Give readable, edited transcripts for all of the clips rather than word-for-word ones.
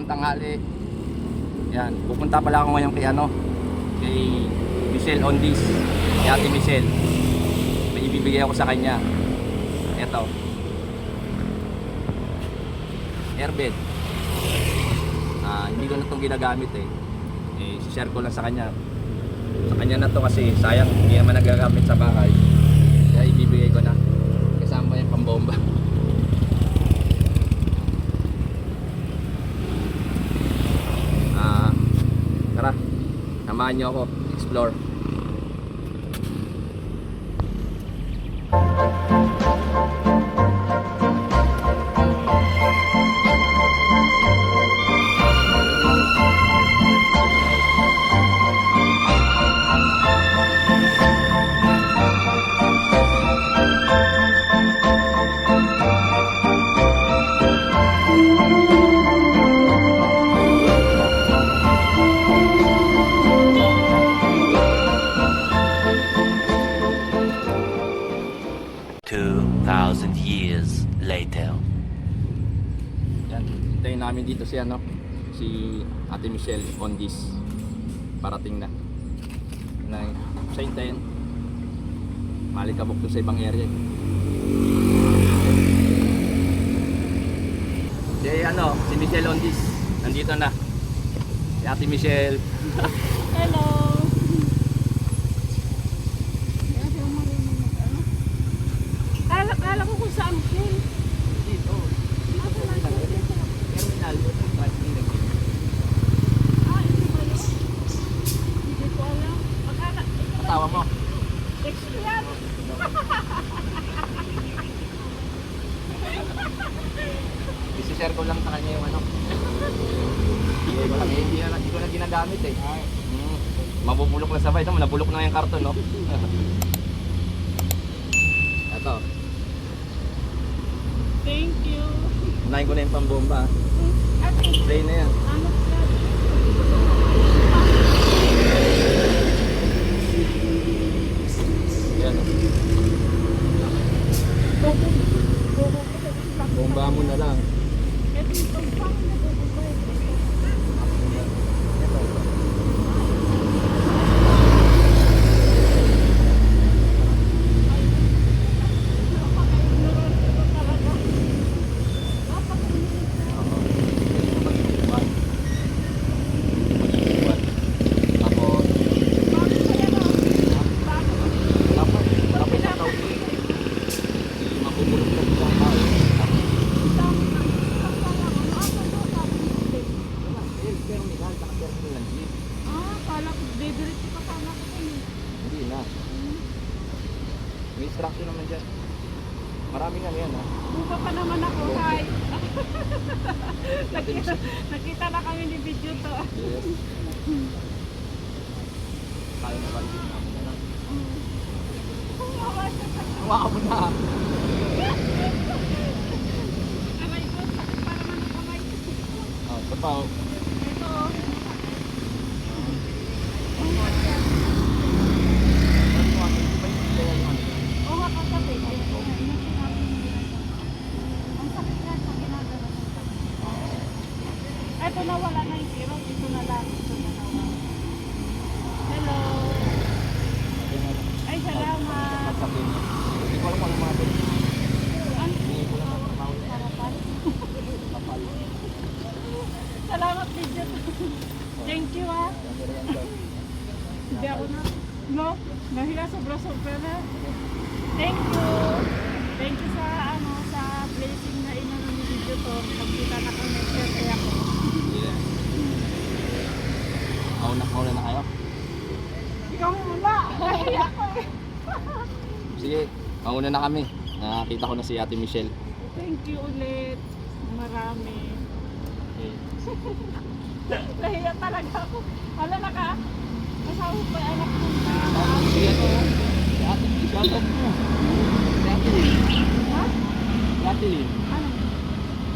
tanghali. Yan, pupunta pala ako ngayon kay Michelle Ondis, kay Ate Michelle. May ibibigay ako sa kanya. Ito, airbed. Hindi ko na itong ginagamit share ko lang sa kanya. Sa kanya na to kasi sayang, hindi naman nagagamit sa bahay. Kaya ibibigay ko na. Kasama yung pambomba. Tara, samahan niyo ako explore. Years later. Yan, hintayin namin dito si Ate Michelle Ondis. Parating na. Siya hintayin. Malikabok to sa ibang area. Si Michelle Ondis nandito na. Si Ate Michelle. Hello. Kala ko kung saan po. Dito. Terminal. Ito ba yun? Hindi ko alam. Tawa mo. Text ko yan. I-share ko lang sa kanya yung Hindi ko na ginagamit Mabubulok na sabay. Nabulok na yung karton, no? Ito. Thank you. Unahin ko na yung pambomba. Play na yan. Ano Yan. Bomba mo na lang. ito yung pang May instruction naman dyan. Maraming yan Buka pa naman ako, hi. Nakita na kami ni video to. Yes. Kaya na validate namin na lang. Hawa mo na. Aray ko, sakit pa naman ang kamay. Ito pa. Ito. Oo, kakabi. Ang sakit yan sa ginagawa. Ito na wala na yung zero. Dito na lang. Ito na nawala. Hello. Ay, salamat. Hindi ko alam kung ano mga ito. Hindi ko lang mawala. Harapan. Kapal. Salamat, video. Thank you, ah. Hindi ako na. No, nahiya sobra-sobra na. Thank you. Thank you sa blessing na inano ni video to. Magkita na kami. Kaya ako. Yeah. Mauna na kayo? Ikaw muna. Nahiya ko eh. Sige, mauna na kami. Nakakita ko na si Ate Michelle. Thank you ulit. Marami. Okay. Nahiya talaga ako. Wala na ka. Kasama pa yung anak mo na. Sige, si Ate Michelle. Si Ate Lynn. Ha? Si Ate Lynn. Ano?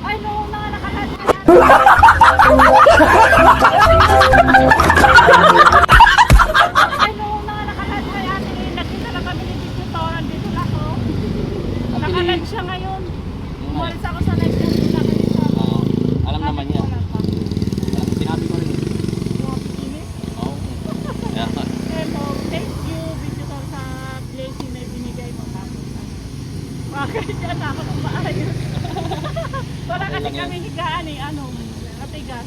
Ay, noong nakalahat. Ay, noong nakalahat kay Ate Lynn. Nakita na kami ni Tito Toran. Dito na ako. Nakalag siya ngayon. Umalis ako sa next month na kayo sa... Alam naman niya. lang yan. kami higaan eh, ano, matigas.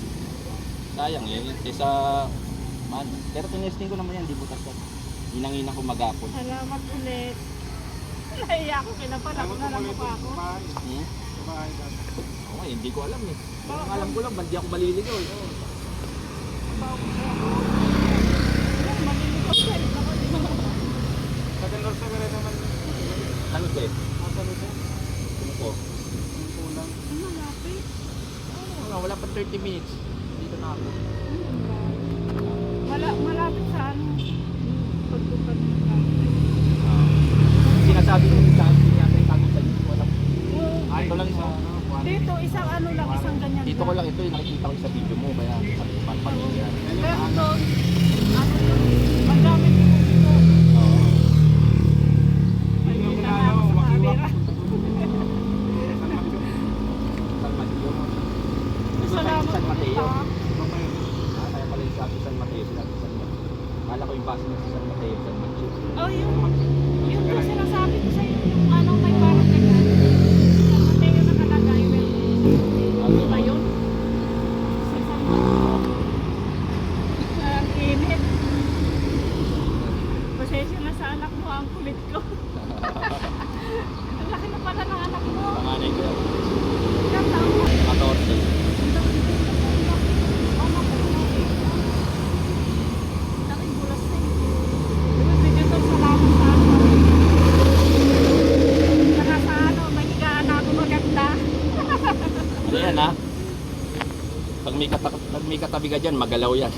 Sayang eh. Kaysa, man. Pero tinesting ko naman yan, di butas yan. Inang-inang ko magapon. Salamat ulit. Naiya ako, kinapala ko na lang mukha ako. Hmm? Okay, hindi ko alam eh. Ang alam ko lang, bandi ako maliligaw eh. Maliligaw siya, ito ko din. Ano ko eh? Ano ko? Ang malapit. Wala pa 30 minutes. Dito na ako. Malapit sa ano, pagtupad ng traffic. Sinasabi ko sa akin, yata yung tago sa dito. Walang. Ito lang isa. Dito, isang ano lang, isang ganyan. Dito ko lang ito, nakikita ko sa video mo. Kaya pamilya. Pero doon, ano yun, magamit ko dito. Oo. May kita na ako sa camera. San Mateo. Di ba tayo Salamat San ulit Mateo? ha. Kaya pala yung sabi San Mateo, sinabi San Mateo. Kala ko yung base niya sa San Mateo, San Mateo. Oh, yun po sinasabi ko sa iyo, yung ano, may parang ganyan. Sa Mateo nakalagay, ano ba yun? Sa San Mateo. Ang init. Pasensya na sa anak mo, ang kulit ko. Ang laki na pala ng anak mo. Panganay ko yan. Ilang taon mo? 14. Laking bulas na yun. Bigyan ko salamat sa ano. Saka sa ano, mahigaan na ako maganda. Ano yan ha? Pag may katabi ka dyan, magalaw yan.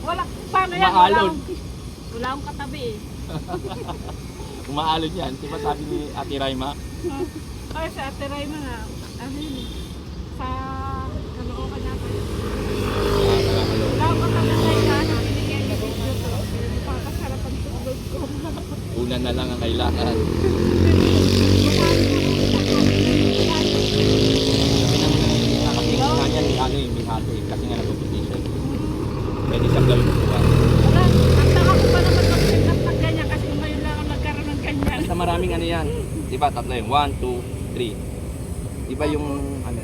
Wala, paano yan? Maalon. Wala akong katabi eh. Umaalon yan. Diba sabi ni Ate Raima? Ay, sa Ate Raima na, ano yun eh, sa Caloocan natin. Wala akong katabi sa ilan, binigyan niya video to. Pakasarap ang tulog ko. Una na lang ang kailangan. Sabi ng nakakita niya, ano yung bihati. Kasi nga nag-competition. Pwede siyang gawin mo ba? Wala, ang taka ko pa naman mag-pick up ng ganyan kasi ngayon lang ako nagkaroon ng ganyan. Basta maraming ano yan. Diba, tatlo yung 1, 2, 3. Diba yung ano,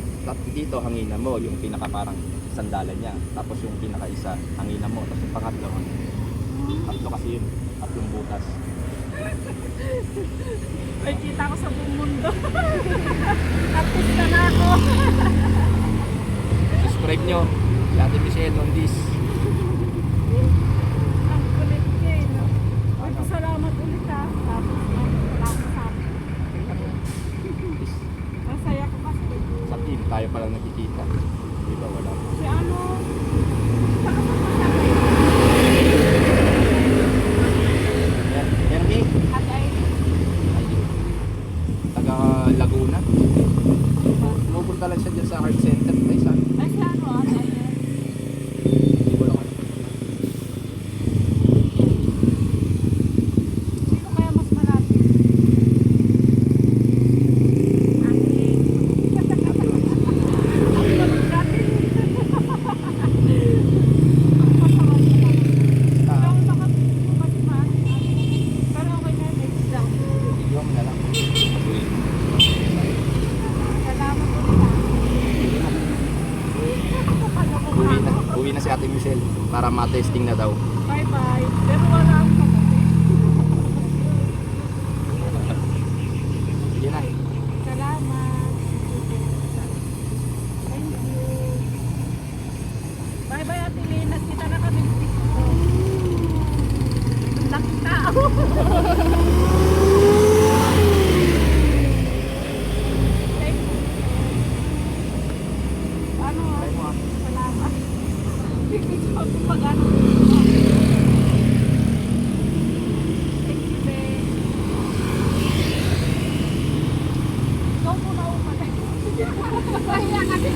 dito hanginan mo, yung pinaka parang sandalan niya. Tapos yung pinaka isa, hanginan mo. Tapos yung pangatlo, tatlo kasi yun. Tatlong butas. May kita ko sa buong mundo. Artista na ako. Subscribe nyo. Si Ate Michelle on this. Ang kulit niya eh, no? Ay, salamat ulit ha. Tapos, wala akong sabi. Masaya ko kasi. Sa team, tayo palang nakikita. Diba, wala. Si ano, saka sa pagkakay. Yan, yan, Mick. At ay, Ayun. Taga Laguna. Pumupunta lang siya dyan sa art center. Ay, saan? ay si ano, at ay. Hindi ko lang alam. Sino kaya mas malapit? Video mo na lang. Uwi na si Ate Michelle para ma-testing na daw. Bye bye. Pero wala akong katabi. Sige na. Salamat. Thank you. Bye bye Ate Lina. Kita na kami dito. Ang laki tao. Thank you. Ano? Salamat. Bigyan ko pag-ano. Thank you, babe. Ikaw muna umali. Kaya kasi.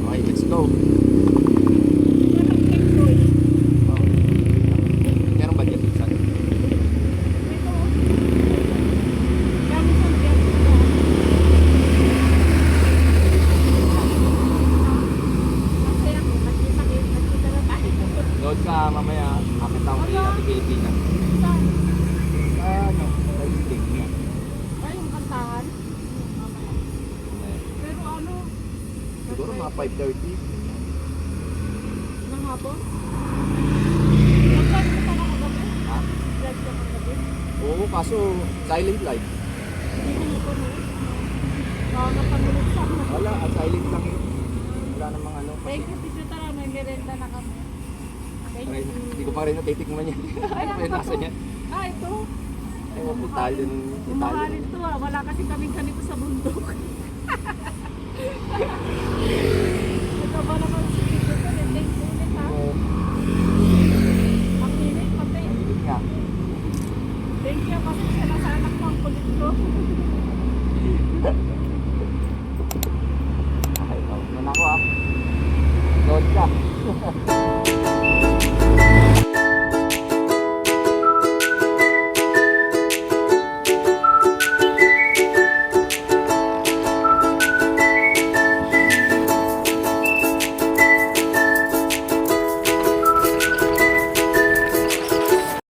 Okay, let's go. Walang enjoy. Oh. Meron ba manonood ka mamaya, makita ko kay Ate Pilipina. Saan? Ano? Lighting na. Ay, yung kantahan? Mamaya. Pero ano? Siguro mga 5:30. Ng hapon? Nag-live ka pa nakagabi? Ha? Live ka kagabi? Oo, kaso silent live. Hindi ko napanood. Napanood sa akin. Wala, silent lang yun. Wala namang ano. Thank you, Tito Tara. May merenda na kami. Thank Ay, you. hindi ko pa rin natitikman yan. Ano ba yung nasa niya? Ah, ito. Ewan ko, Italian. Mamahalin to ah. Wala kasi kaming ganito sa bundok. Ito ba naman si Tito Tara? Thank you ulit ha. Oo, Ang init pati. mainit nga. Thank you kasi sa nasa anak mo ang kulit ko.